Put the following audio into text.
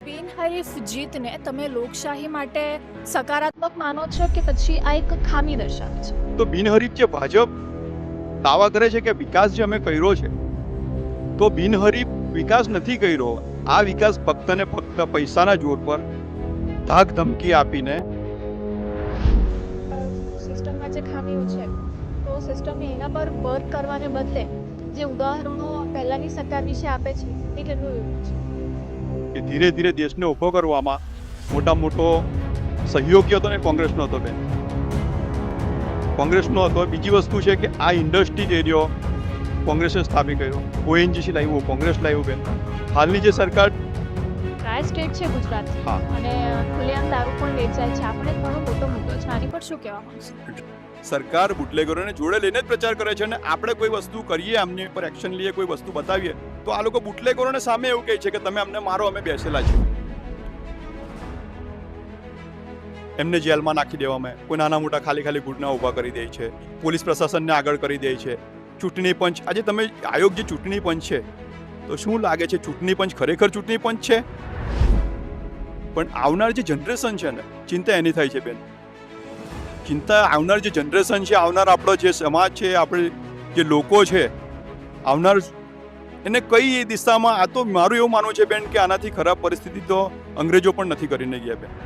બિનહરીફ જીતને તમે લોકશાહી માટે સકારાત્મક માનો છો કે પછી આ એક ખામી દર્શાવે છે? તો બિનહરીફ જે ભાજપ દાવા કરે છે કે વિકાસ જે અમે કર્યો છે, તો બિનહરીફ વિકાસ નથી કર્યો. આ વિકાસ ફક્ત ને ફક્ત પૈસાના જોર પર ધાક ધમકી આપીને સિસ્ટમમાં જે ખામીઓ છે તો સિસ્ટમને એના પર વર્ક કરવાને બદલે જે ઉદાહરણો પહેલાની સરકાર વિશે આપે છે એ કેટલું યોગ્ય છે? કે ધીરે ધીરે દેશને ઊભો કરવામાં મોટો સહયોગી હતો ને કોંગ્રેસનો હતો બેન. કોંગ્રેસનો હતો. બીજી વસ્તુ છે કે આ ઇન્ડસ્ટ્રીઝ એરિયો કોંગ્રેસે સ્થાપિત કર્યો. ઓએનજીસી લાવ્યું, કોંગ્રેસ લાવ્યું બેન. હાલની જે સરકાર ટ્રાય સ્ટેટ છે ગુજરાત હા. અને ખુલ્લેઆમ દારૂ પણ વેચાય છે. આપણે ઘણો મોટો મુદ્દો છે, આની પર શું કહેવા માંગશો? સરકાર બુટલેગરોને જોડે લઈને જ પ્રચાર કરે છે અને આપણે કોઈ વસ્તુ કરીએ, આમની પર એક્શન લઈએ, કોઈ વસ્તુ બતાવીએ તો આ લોકો બુટલેગરોને સામે એવું કહે છે કે તમે અમને મારો, અમે બેસેલા છીએ. એમને જેલમાં નાખી દેવામાં, કોઈ નાના મોટા ખાલી ગુના ઊભા કરી દે છે, પોલીસ પ્રશાસનને આગળ કરી દે છે. ચૂંટણી પંચ, આજે તમે આયોગ જે ચૂંટણી પંચ છે, તો શું લાગે છે ચૂંટણી પંચ ખરેખર ચૂંટણી પંચ છે? પણ આવનાર જે જનરેશન છે ને, ચિંતા એની થાય છે બેન. ચિંતા આવનાર જે જનરેશન છે, આવનાર આપણો જે સમાજ છે, આપણે જે લોકો છે, આવનાર એને કઈ દિશામાં, આ તો મારું એવું માનવું છે બેન કે આનાથી ખરાબ પરિસ્થિતિ તો અંગ્રેજો પણ નથી કરીને ગયા બેન.